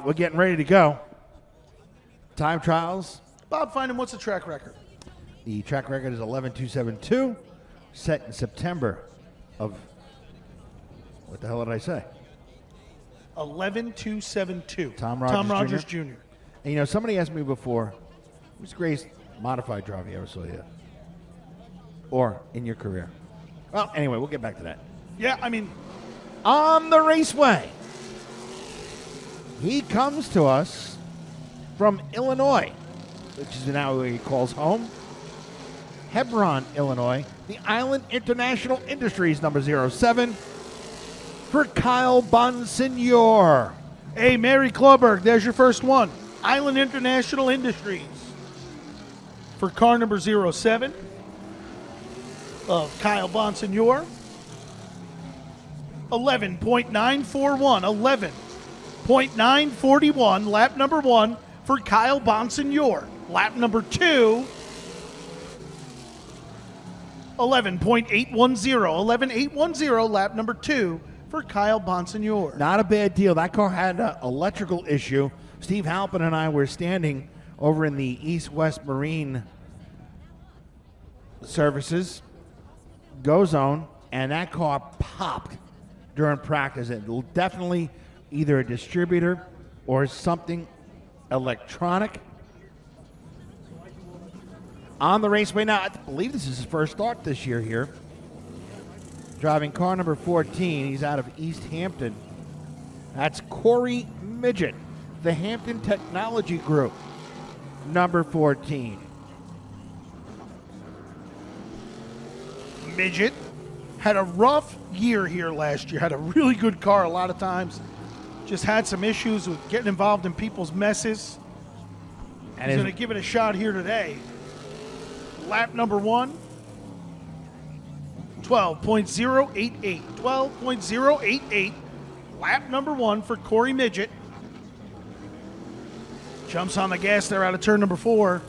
We're getting ready to go. Time trials. Bob, find him. What's the track record? The track record is 11.272, set in September of, what the hell did I say? 11.272. Tom Rogers Jr. And you know, somebody asked me before, who's the greatest modified driver you ever saw yet? Or in your career? Well, anyway, we'll get back to that. Yeah, I mean, On the raceway, he comes to us from Illinois, which is now what he calls home. Hebron, Illinois. The Island International Industries, number 07, for Kyle Bonsignor. hey, Mary Kloberg, there's your first one. Island International Industries for car number 07 of Kyle Bonsignor. 11.941. 11.941. Lap number 1 for Kyle Bonsignor. Lap number 2. 11.810. 11.810. Lap number 2 for Kyle Bonsignor. Not a bad deal. That car had an electrical issue. Steve Halpin and I were standing over in the East-West Marine services, Go Zone, and that car popped during practice. It definitely either a distributor or something electronic. On the raceway now, I believe this is his first start this year here. Driving car number 14, he's out of East Hampton. That's Corey Midget, the Hampton Technology Group, number 14. Midget had a rough year here last year. Had a really good car a lot of times. Just had some issues with getting involved in people's messes. And He's going to give it a shot here today. Lap number 1, 12.088. 12.088. Lap number 1 for Corey Midget. Jumps on the gas there out of turn number 4.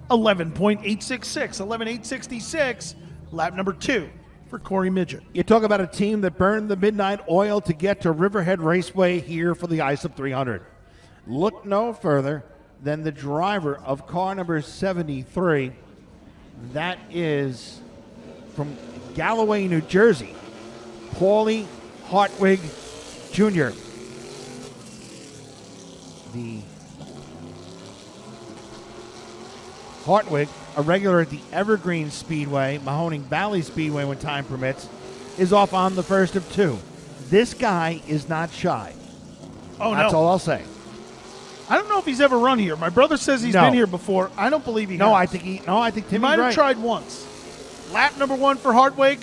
11.866. 11.866. Lap number 2 for Corey Midget. you talk about a team that burned the midnight oil to get to Riverhead Raceway here for the Islip 300. Look no further than the driver of car number 73. That is from Galloway, New Jersey, Paulie Hartwig Jr. The Hartwig, a regular at the Evergreen Speedway, Mahoning Valley Speedway when time permits, is off on the first of 2. This guy is not shy. Oh, That's no. all I'll say. I don't know if he's ever run here. My brother says he's No. been here before. I don't believe he No, has. I think He Timmy's might have right. tried once. Lap number 1 for Hartwig.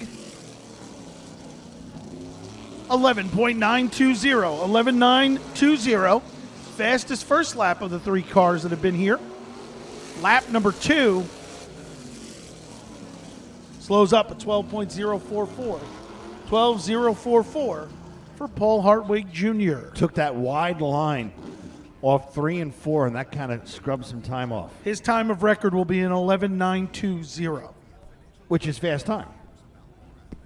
11.920. 11.920. Fastest first lap of the 3 cars that have been here. Lap number 2 slows up at 12.044. 12.044 for Paul Hartwig Jr. Took that wide line off 3 and 4, and that kind of scrubbed some time off, His time of record will be an 11.920. which is fast time.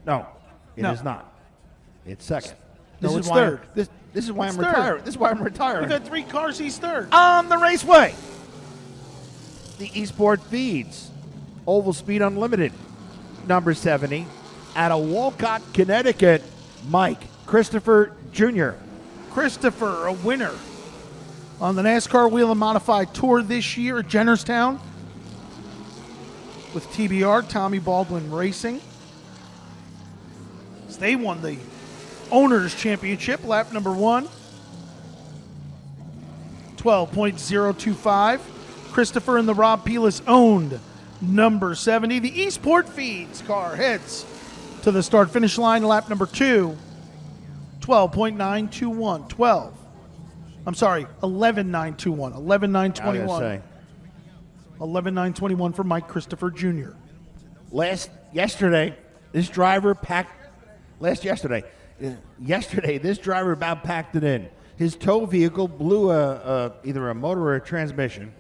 No, it is No. not. It's second. No, it's why third. This is why It's I'm third. retiring. This is why I'm retiring. We've had 3 cars, he's third. On the raceway, the Eastport Feeds, Oval Speed Unlimited, number 70, out of Walcott, Connecticut, Mike Christopher Jr. Christopher, a winner on the NASCAR Wheel and Modified Tour this year at Jennerstown with TBR, Tommy Baldwin Racing. So they won the Owners Championship, lap number 1. 12.025. Christopher and the Rob Pelis owned number 70. The Eastport Feeds car heads to the start-finish line, lap number 2. 12.921. 11.921. 11.921. 11.921 for Mike Christopher Jr. Yesterday, this driver about packed it in. His tow vehicle blew either a motor or a transmission.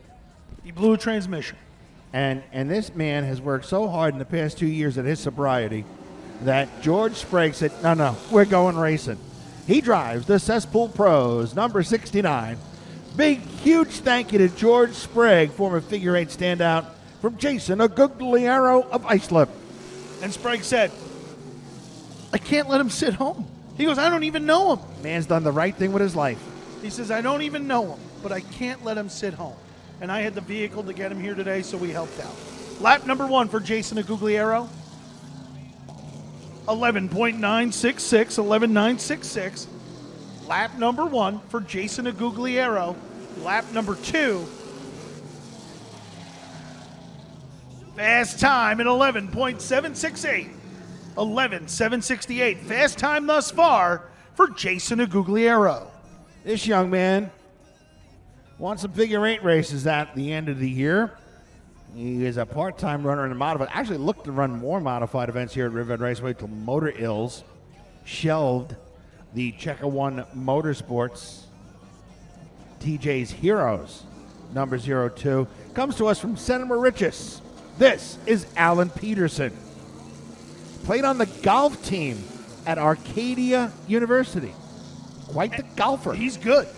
He blew a transmission. And this man has worked so hard in the past 2 years at his sobriety that George Sprague said, no, we're going racing. He drives the Cesspool Pros, number 69. Big, huge thank you to George Sprague, former figure eight standout, from Jason Agugliero of Islip. And Sprague said, I can't let him sit home. He goes, I don't even know him. Man's done the right thing with his life. He says, I don't even know him, but I can't let him sit home. And I had the vehicle to get him here today, so we helped out. Lap number 1 for Jason Agugliero. 11.966, 11.966. Lap number 1 for Jason Agugliero. Lap number 2. Fast time at 11.768. 11.768. Fast time thus far for Jason Agugliero. This young man won some figure eight races at the end of the year. He is a part-time runner in the modified. Actually looked to run more modified events here at Riverhead Raceway till Motor Ills shelved the Checker One Motorsports TJ's Heroes, number 02. Comes to us from Santa Mauritius. This is Alan Peterson. Played on the golf team at Arcadia University. Quite the golfer. He's good.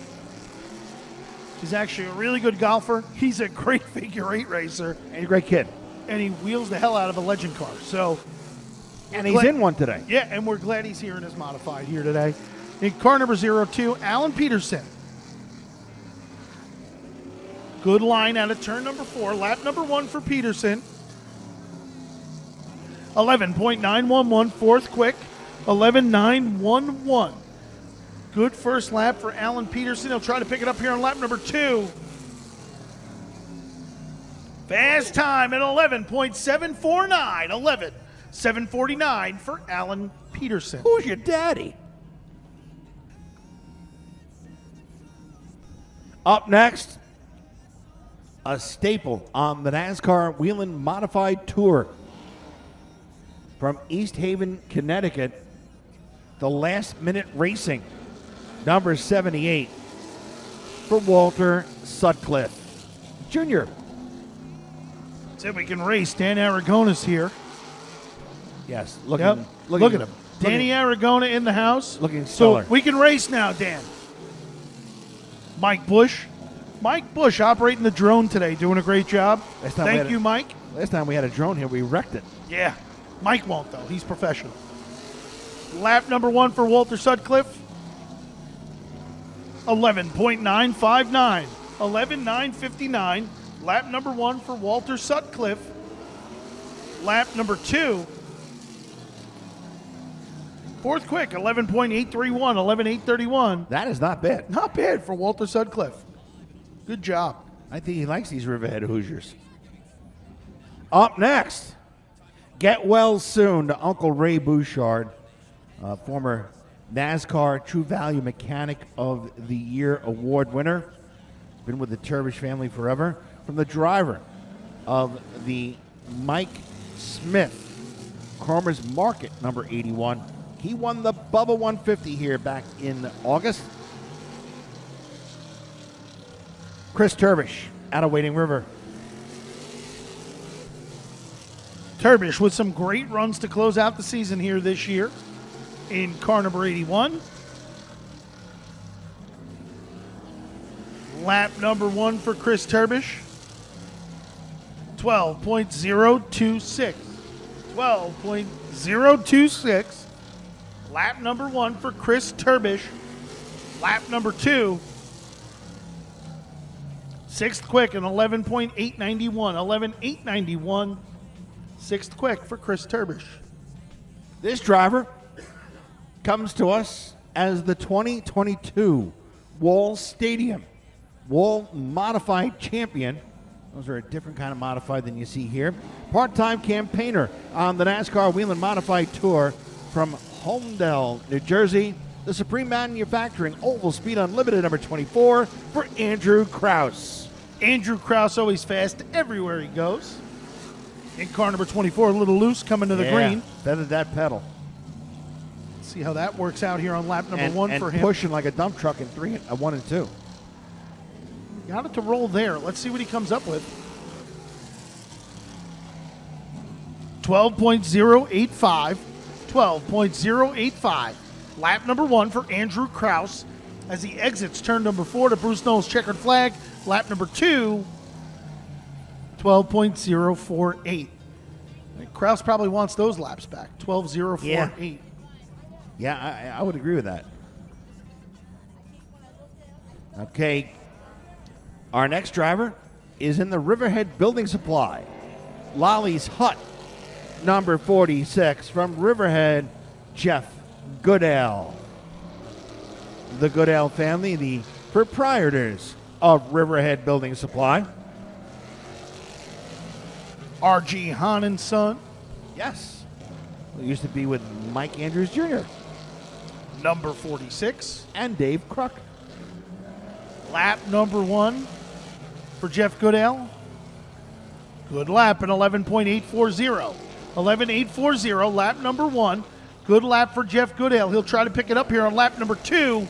He's actually a really good golfer. He's a great figure eight racer. And he's a great kid. And he wheels the hell out of a legend car. So, and he's in one today. Yeah, and we're glad he's here in his modified here today. In car number 02, Alan Peterson. Good line out of turn number 4. Lap number 1 for Peterson. 11.911, fourth quick. 11.911. Good first lap for Alan Peterson. He'll try to pick it up here on lap number 2. Fast time at 11.749. 11.749 for Alan Peterson. Who's your daddy? Up next, a staple on the NASCAR Whelen Modified Tour. From East Haven, Connecticut, the Last Minute Racing, number 78, for Walter Sutcliffe Jr. Said we can race. Dan Aragona's here. Yes, Look at him. Danny Aragona in the house. Looking stellar. So we can race now, Dan. Mike Bush operating the drone today, doing a great job. Thank you, Mike. Last time we had a drone here, we wrecked it. Yeah. Mike won't, though. He's professional. Lap number 1 for Walter Sutcliffe. 11.959. 11.959. Lap number 1 for Walter Sutcliffe. Lap number 2. Fourth quick, 11.831, 11.831. That is not bad. Not bad for Walter Sutcliffe. Good job. I think he likes these Riverhead Hoosiers. Up next, get well soon to Uncle Ray Bouchard, former NASCAR True Value Mechanic of the Year award winner. Been with the Turbish family forever. From the driver of the Mike Smith Cromer's Market, number 81. He won the Bubba 150 here back in August. Chris Turbish out of Wading River. Turbish with some great runs to close out the season here this year in car number 81. Lap number 1 for Chris Turbish. 12.026. 12.026. Lap number 1 for Chris Turbish. Lap number 2. Sixth quick, an 11.891. 11.891. Sixth quick for Chris Turbish. This driver comes to us as the 2022 Wall Stadium Wall Modified Champion. Those are a different kind of modified than you see here. Part-time campaigner on the NASCAR Whelen Modified Tour from Holmdel, New Jersey. The Supreme Manufacturing Oval Speed Unlimited number 24 for Andrew Krause. Andrew Krause always fast everywhere he goes. In car number 24, a little loose coming to the green. Feathered that pedal. See how that works out here on lap number 1 for him. And pushing like a dump truck in 1 and 2. Got it to roll there. Let's see what he comes up with. 12.085. 12.085. Lap number 1 for Andrew Kraus as he exits turn number 4 to Bruce Knowles' checkered flag. Lap number 2, 12.048. Kraus probably wants those laps back. 12.048. Yeah, I would agree with that. Okay. Our next driver is in the Riverhead Building Supply. Lolly's Hut, number 46, from Riverhead, Jeff Goodell. The Goodell family, the proprietors of Riverhead Building Supply. R.G. Hahn and Son. Yes. It used to be with Mike Andrews Jr. Number 46. And Dave Kruk. Lap number 1 for Jeff Goodell. Good lap in 11.840. 11.840, lap number 1. Good lap for Jeff Goodell. He'll try to pick it up here on lap number 2.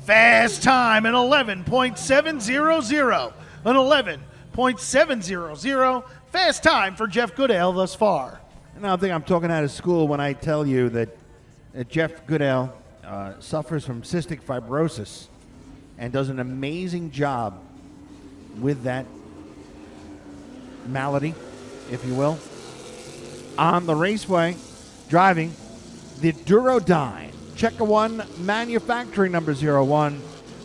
Fast time in 11.700. An 11.700. Fast time for Jeff Goodell thus far. And I don't think I'm talking out of school when I tell you that Jeff Goodell suffers from cystic fibrosis and does an amazing job with that malady, if you will, on the raceway, driving the Durodyne Checker 1 manufacturing number 01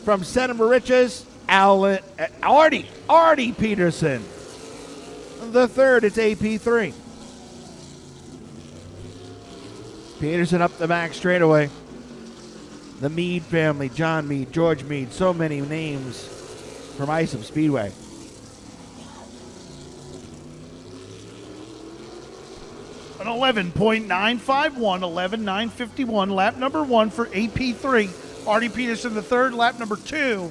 from Santa Mariches, Artie Peterson. The third, it's AP3. Peterson up the back straightaway. The Meade family, John Meade, George Meade, so many names from Islip Speedway. An 11.951, 11.951, lap number 1 for AP3. Artie Peterson the third, lap number 2.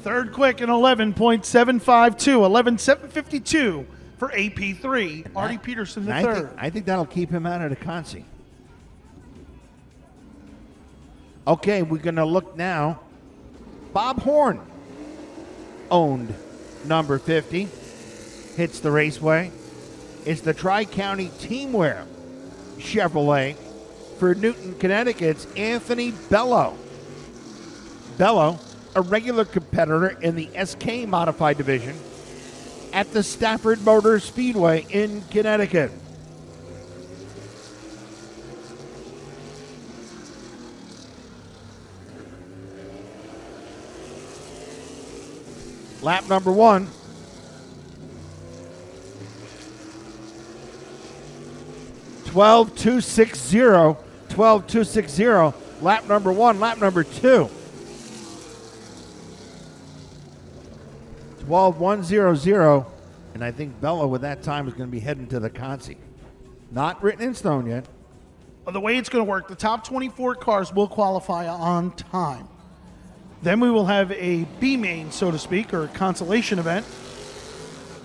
Third quick, an 11.752, 11.752 for AP3. Artie Peterson the third. I think that'll keep him out of the Consi. Okay, we're going to look now. Bob Horn, owned number 50, hits the raceway. It's the Tri-County Teamwear Chevrolet for Newton, Connecticut's Anthony Bello. Bello, a regular competitor in the SK Modified Division at the Stafford Motor Speedway in Connecticut. Lap number 1. 12.260. 12.260. Lap number 1. Lap number 2. 12.100. And I think Bella with that time is going to be heading to the Consi. Not written in stone yet. The way it's going to work, the top 24 cars will qualify on time. Then we will have a B-main, so to speak, or a consolation event.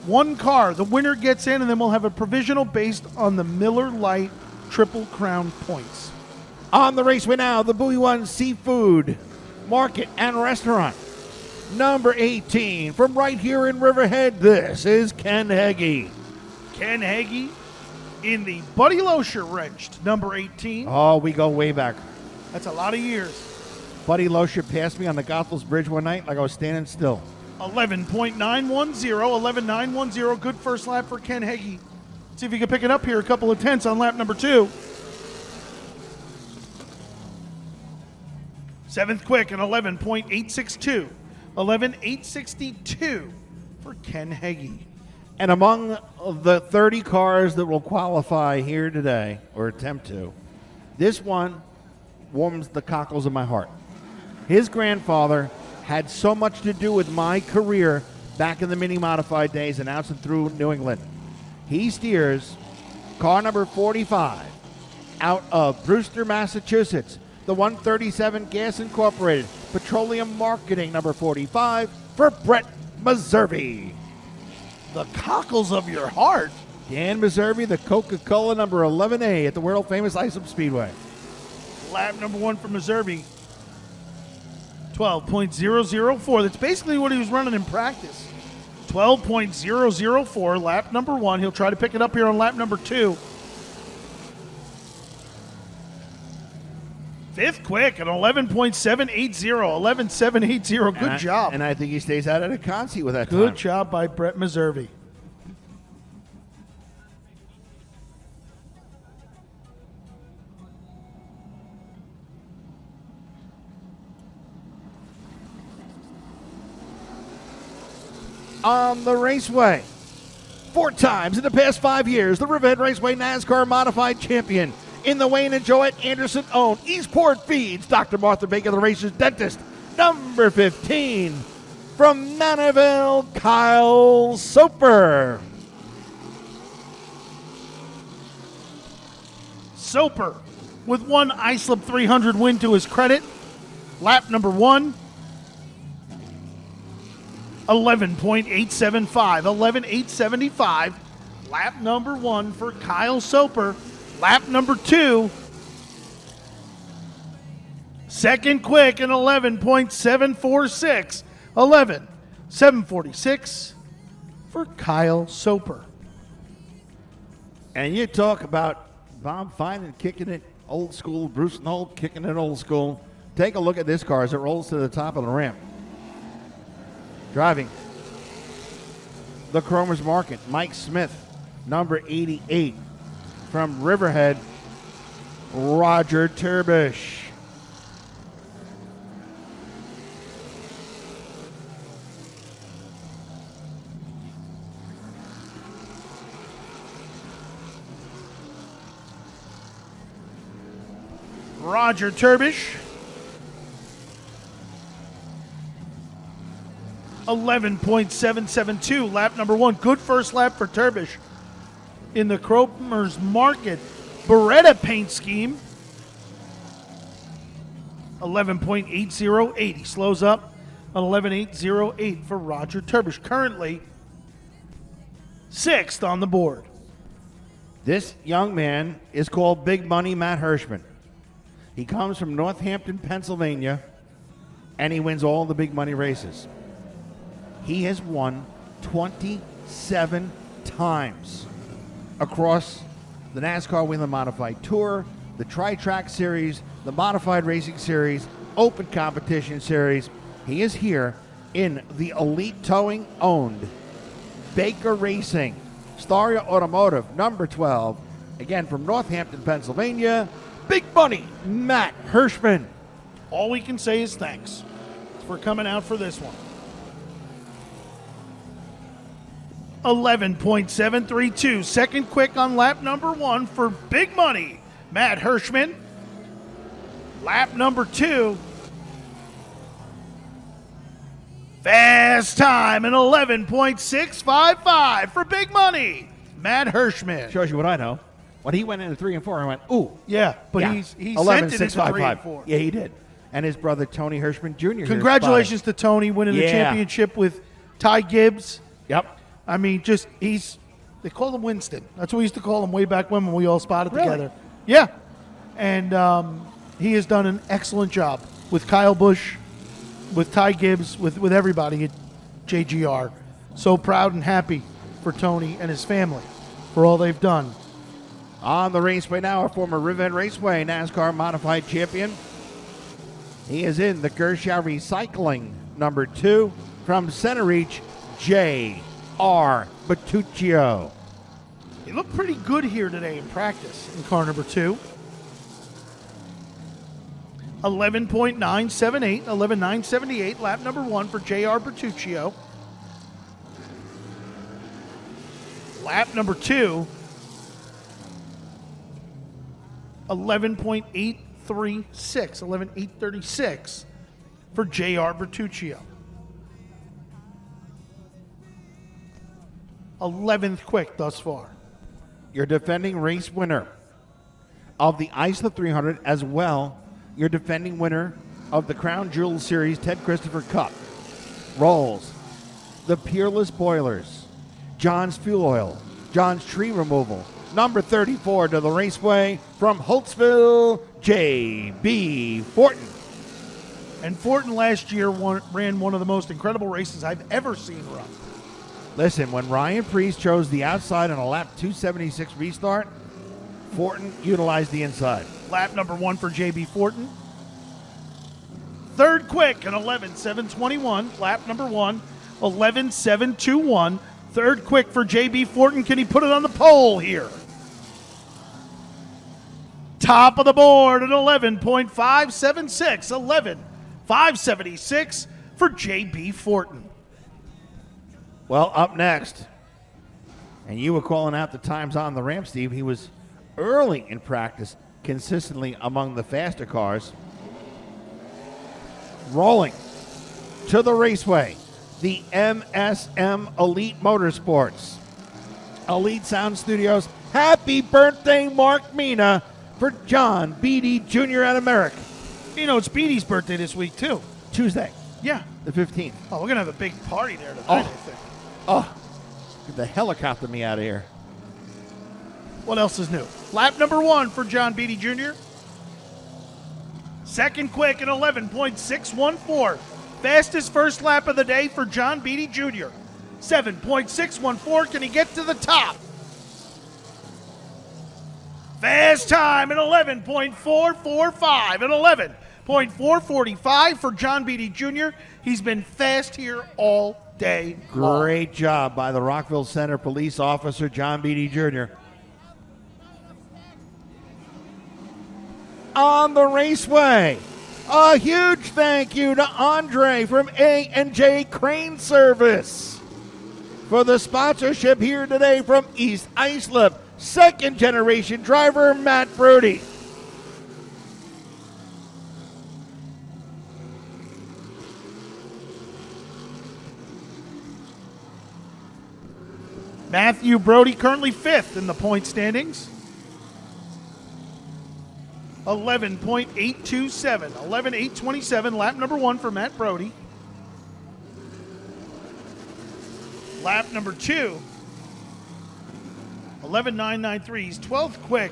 One car, the winner gets in, and then we'll have a provisional based on the Miller Lite Triple Crown points. On the raceway now, the Bowie One Seafood Market and Restaurant. Number 18, from right here in Riverhead, this is Ken Heggie. Ken Heggie in the Buddy Loescher wrenched, number 18. Oh, we go way back. That's a lot of years. Buddy Loescher passed me on the Goethals Bridge one night like I was standing still. 11.910, 11.910. Good first lap for Ken Heggie. See if he can pick it up here. A couple of tenths on lap number 2. Seventh quick, an 11.862. 11.862 for Ken Heggie. And among the 30 cars that will qualify here today, or attempt to, this one warms the cockles of my heart. His grandfather had so much to do with my career back in the mini-modified days and out and through New England. He steers car number 45 out of Brewster, Massachusetts, the 137 Gas Incorporated, Petroleum Marketing number 45 for Brett Meservey. The cockles of your heart. Dan Meservey, the Coca-Cola number 11A at the world-famous Islip Speedway. Lap number 1 for Meservey. 12.004. That's basically what he was running in practice. 12.004, lap number 1. He'll try to pick it up here on lap number 2. Fifth quick, an 11.780. 11.780. Good job. And I think he stays out of the con seat with that Good time. job by Brett Meservey. On the raceway, 4 times in the past 5 years, the Riverhead Raceway NASCAR Modified Champion. In the Wayne and Joette Anderson-owned Eastport Feeds, Dr. Martha Baker, the racer's dentist. Number 15, from Maniville, Kyle Soper. Soper with one Islip 300 win to his credit. Lap number 1, 11.875. 11.875. Lap number 1 for Kyle Soper. Lap number 2, second quick, an 11.746. 11.746 for Kyle Soper. And you talk about Bob Finan kicking it old school, Bruce Knoll kicking it old school. Take a look at this car as it rolls to the top of the ramp. Driving the Cromer's Market, Mike Smith, number 88. From Riverhead, Roger Turbish. Roger Turbish. 11.772, lap number 1. Good first lap for Turbish in the Cromer's Market Beretta paint scheme. 11.808. He slows up on 11.808 for Roger Turbish. Currently 6th on the board. This young man is called Big Money Matt Hirschman. He comes from Northampton, Pennsylvania, and he wins all the big money races. He has won 27 times across the NASCAR Whelen Modified Tour, the Tri-Track Series, the Modified Racing Series, Open Competition Series. He is here in the Elite Towing owned Baker Racing, Staria Automotive, number 12. Again, from Northampton, Pennsylvania, Big Money Matt Hirschman. All we can say is thanks for coming out for this one. 11.732. Second quick on lap number 1 for Big Money Matt Hirschman. Lap number 2. Fast time, an 11.655 for Big Money Matt Hirschman. Shows you what I know. When he went into 3 and 4, I went, ooh. Yeah, but Yeah. he sent it into 3 and 4. Yeah, he did. And his brother Tony Hirschman Jr. here Congratulations to Tony winning the Yeah. championship with Ty Gibbs. Yep. I mean, they call him Winston. That's what we used to call him way back when we all spotted Really? together. Yeah. And he has done an excellent job with Kyle Busch, with Ty Gibbs, with everybody at JGR. So proud and happy for Tony and his family for all they've done. On the raceway now, our former Riverhead Raceway NASCAR Modified Champion. He is in the Gershaw Recycling, number 2. From Center Reach, J.R. Bertuccio. He looked pretty good here today in practice in car number 2. 11.978, 11.978, lap number 1 for J.R. Bertuccio. Lap number 2, 11.836, 11.836 for J.R. Bertuccio. 11th quick thus far. Your defending race winner of the Islip 300, as well your defending winner of the Crown Jewel Series Ted Christopher Cup. Rolls the Peerless Boilers, John's Fuel Oil, John's Tree Removal, number 34 to the raceway from Holtzville, J.B. Fortin. And Fortin last year ran one of the most incredible races I've ever seen run. Listen, when Ryan Priest chose the outside on a lap 276 restart, Fortin utilized the inside. Lap number 1 for J.B. Fortin. Third quick, an 11.721. Lap number 1, 11.721. Third quick for J.B. Fortin. Can he put it on the pole here? Top of the board at 11.576. 11.576 for J.B. Fortin. Well, up next, and you were calling out the times on the ramp, Steve. He was early in practice, consistently among the faster cars. Rolling to the raceway, the MSM Elite Motorsports. Elite Sound Studios, happy birthday, Mark Mina, for John Beatty Jr. out of Merrick. You know, it's Beatty's birthday this week, too. Tuesday, Yeah. the 15th. Oh, we're going to have a big party there tonight, I think. Oh, get the helicopter me out of here. What else is new? Lap number 1 for John Beatty Jr. Second quick at 11.614. Fastest first lap of the day for John Beatty Jr. 7.614. Can he get to the top? Fast time at 11.445. At 11.445 for John Beatty Jr. He's been fast here all day long. Great job by the Rockville Center police officer, John Beatty Jr. On the raceway, a huge thank you to Andre from A&J Crane Service for the sponsorship here today from East Islip. Second generation driver Matt Brody. Matthew Brody currently 5th in the point standings. 11.827. 11.827. Lap number 1 for Matt Brody. Lap number 2. 11.993. He's 12th quick.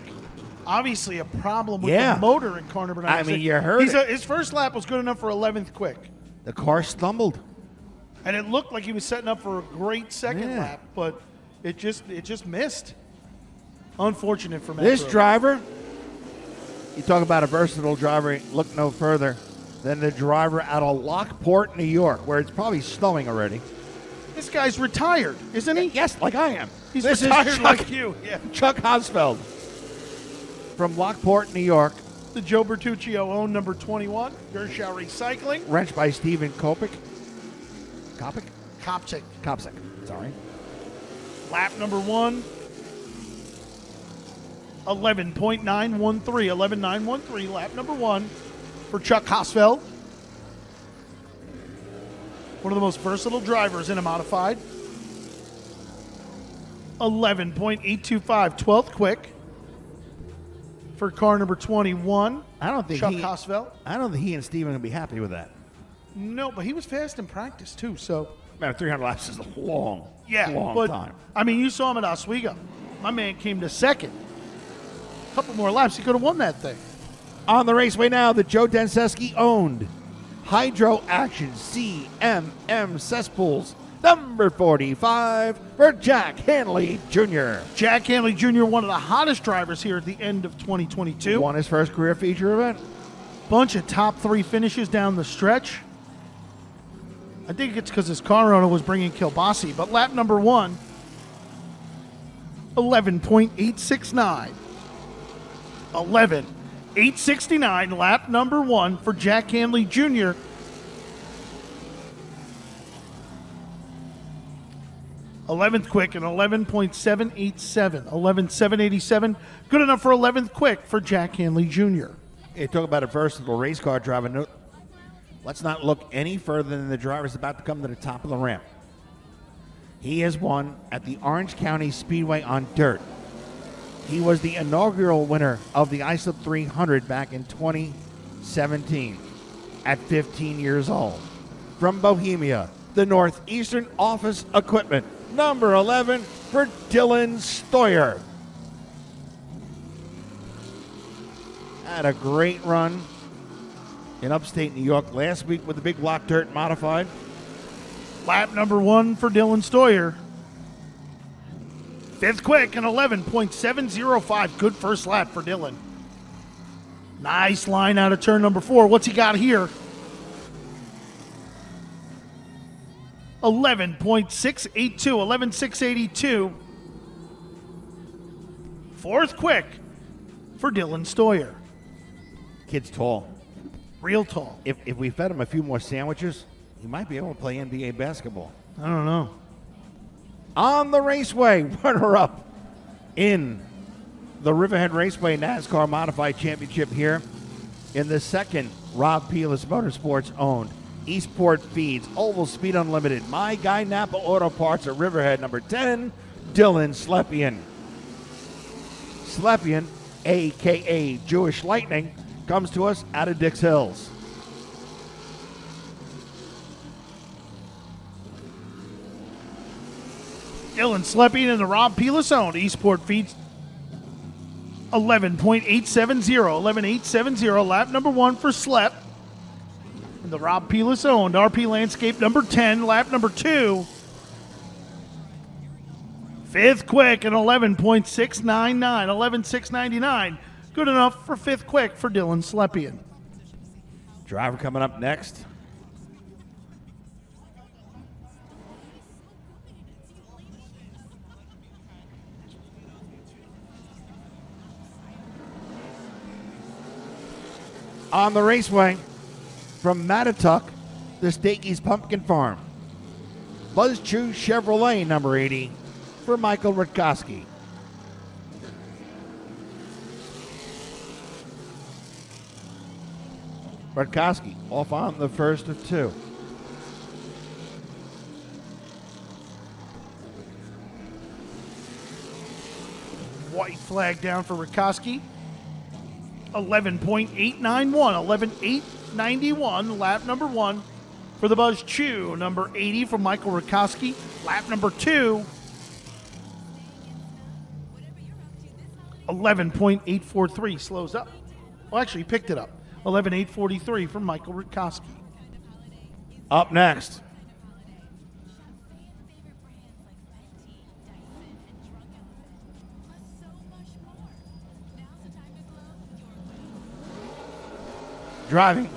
Obviously a problem with the motor in car number 9. I mean, you heard it. His first lap was good enough for 11th quick. The car stumbled. And it looked like he was setting up for a great second lap, but it just missed. Unfortunate for Matt This Brody. driver, you talk about a versatile driver, look no further than the driver out of Lockport, New York, where it's probably snowing already. This guy's retired, isn't he? Yes, like I am. He's This retired is like you. Yeah. Chuck Hosfeld from Lockport, New York. The Joe Bertuccio owned number 21, Gershow Recycling. Wrenched by Stephen Kopik. Kopchik. Kopsik, sorry. Lap number 1. 11.913. 11.913. Lap number 1 for Chuck Hosfeld. One of the most versatile drivers in a modified. 11.825. 12th quick for car number 21. I don't think Chuck Hosfeld. I don't think he and Stephen are going to be happy with that. No, but he was fast in practice too, so. Man, 300 laps is a long but, time. I mean, you saw him at Oswego. My man came to second. A couple more laps, he could have won that thing. On the raceway now, the Joe Denseski owned Hydro Action CMM Cesspools, number 45 for Jack Hanley Jr. Jack Hanley Jr., one of the hottest drivers here at the end of 2022. Won his first career feature event. Bunch of top 3 finishes down the stretch. I think it's because his car owner was bringing Kilbasi, but lap number 1, 11.869. 11.869, lap number 1 for Jack Hanley Jr. '11th quick and 11.787. 11.787, good enough for 11th quick for Jack Hanley Jr. You talk about a versatile race car driver. No, let's not look any further than the driver's about to come to the top of the ramp. He has won at the Orange County Speedway on dirt. He was the inaugural winner of the Islip 300 back in 2017 at 15 years old. From Bohemia, the Northeastern Office Equipment, number 11 for Dylan Stoyer. Had a great run in upstate New York last week with the big block dirt modified. Lap number 1 for Dylan Stoyer. 5th quick and 11.705. Good first lap for Dylan. Nice line out of turn number 4. What's he got here? 11.682, 11.682. Fourth quick for Dylan Stoyer. Kid's tall. Real tall. If we fed him a few more sandwiches, he might be able to play NBA basketball. I don't know. On the raceway, runner-up in the Riverhead Raceway NASCAR Modified Championship here in the second Rob Peelis Motorsports owned Eastport Feeds Oval Speed Unlimited My Guy Napa Auto Parts at Riverhead, number 10, Dylan Slepian. Slepian, a.k.a. Jewish Lightning, comes to us out of Dix Hills. Dylan Slepian in the Rob Peelis owned Eastport Feeds 11.870, 11.870, lap number 1 for Slep. In the Rob Peelis owned RP Landscape number 10, lap number 2. Fifth quick at 11.699, 11.699. Good enough for fifth quick for Dylan Slepian. Driver coming up next. On the raceway from Mattatuck, the Stakey's Pumpkin Farm. Buzz Chew Chevrolet, number 80, for Michael Rutkowski. Rutkowski off on the first of 2. White flag down for Rutkowski. 11.891, 11.891, lap number 1 for the Buzz Chew, number 80 from Michael Rutkowski. Lap number 2, 11.843, slows up. Well, actually, he picked it up. 11.843 from Michael Rutkowski. Up next, driving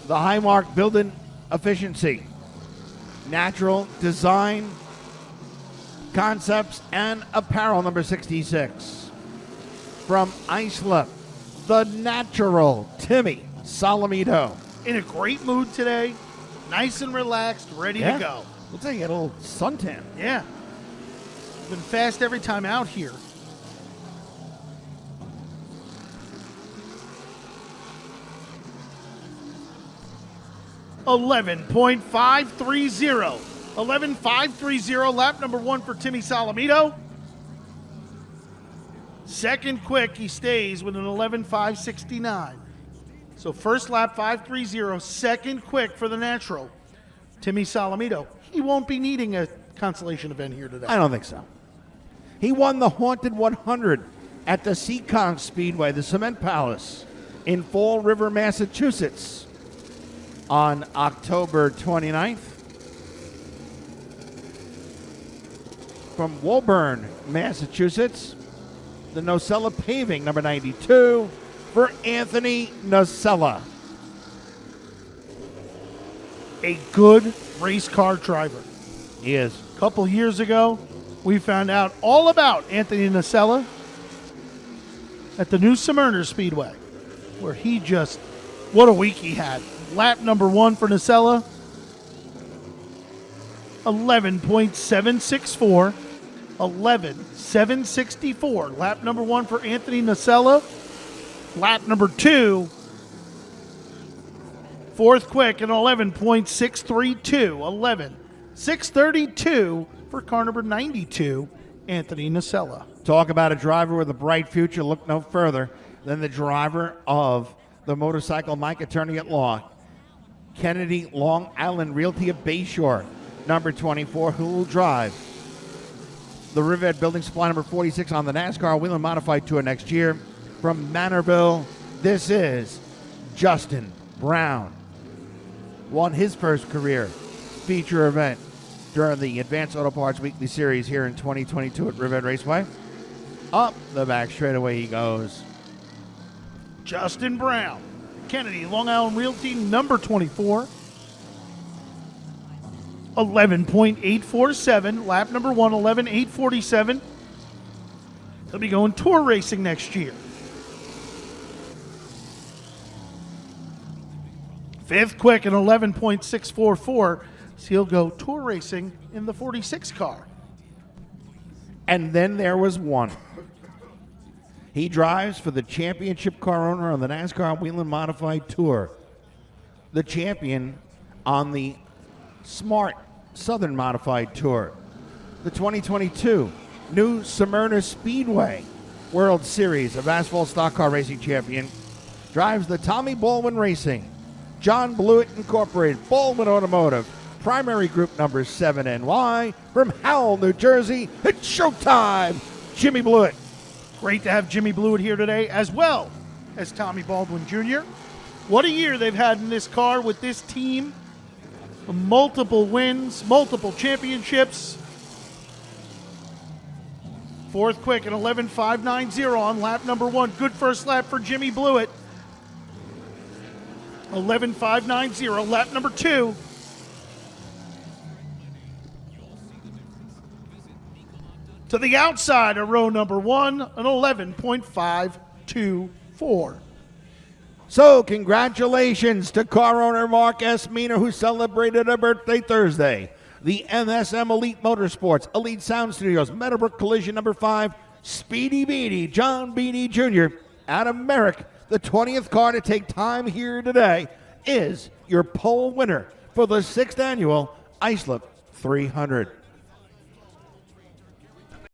the Highmark Building Efficiency, Natural Design Concepts and Apparel, number 66. From Islip, the natural Timmy Salamito. In a great mood today, nice and relaxed, ready to go. Looks like he had a little suntan. Yeah. Been fast every time out here. $11.530. 11.530, lap number 1 for Timmy Salamito. Second quick, he stays with an 11.569. So first lap 530, second quick for the natural, Timmy Salamito. He won't be needing a consolation event here today. I don't think so. He won the Haunted 100 at the Seekonk Speedway, the Cement Palace, in Fall River, Massachusetts on October 29th. From Woburn, Massachusetts, the Nocella Paving, number 92, for Anthony Nocella. A good race car driver. He is. A couple years ago, we found out all about Anthony Nocella at the new Smyrna Speedway, where he just, what a week he had. Lap number 1 for Nocella, 11.764. 11.764. Lap number 1 for Anthony Nocella. Lap number 2, fourth quick, and 11.632. 11.632 for car number 92, Anthony Nocella. Talk about a driver with a bright future. Look no further than the driver of the motorcycle Mike Attorney at Law, Kennedy Long Island Realty of Bayshore, number 24, who will drive the Riverhead Building Supply number 46 on the NASCAR Whelen Modified Tour next year. From Manorville, this is Justin Brown. Won his first career feature event during the Advanced Auto Parts Weekly Series here in 2022 at Riverhead Raceway. Up the back straightaway he goes. Justin Brown, Kennedy Long Island Realty number 24. 11.847. Lap number 1, 11.847. He'll be going tour racing next year. Fifth quick, an 11.644. So he'll go tour racing in the 46 car. And then there was one. He drives for the championship car owner on the NASCAR Whelen Modified Tour. The champion on the Smart Southern Modified Tour. The 2022 New Smyrna Speedway World Series of Asphalt Stock Car Racing champion. Drives the Tommy Baldwin Racing, John Blewett Incorporated, Baldwin Automotive, primary group number 7NY from Howell, New Jersey. It's showtime! Jimmy Blewett. Great to have Jimmy Blewett here today, as well as Tommy Baldwin Jr. What a year they've had in this car with this team. Multiple wins, multiple championships. Fourth quick, an 11.590 on lap number 1. Good first lap for Jimmy Blewett. 11.590, lap number 2. To the outside of row number 1, an 11.524. So, congratulations to car owner Mark S. Mina, who celebrated a birthday Thursday. The MSM Elite Motorsports, Elite Sound Studios, Meadowbrook Collision number 5, Speedy Beatty, John Beatty Jr., out of Merrick, the 20th car to take time here today, is your pole winner for the 6th annual Islip 300.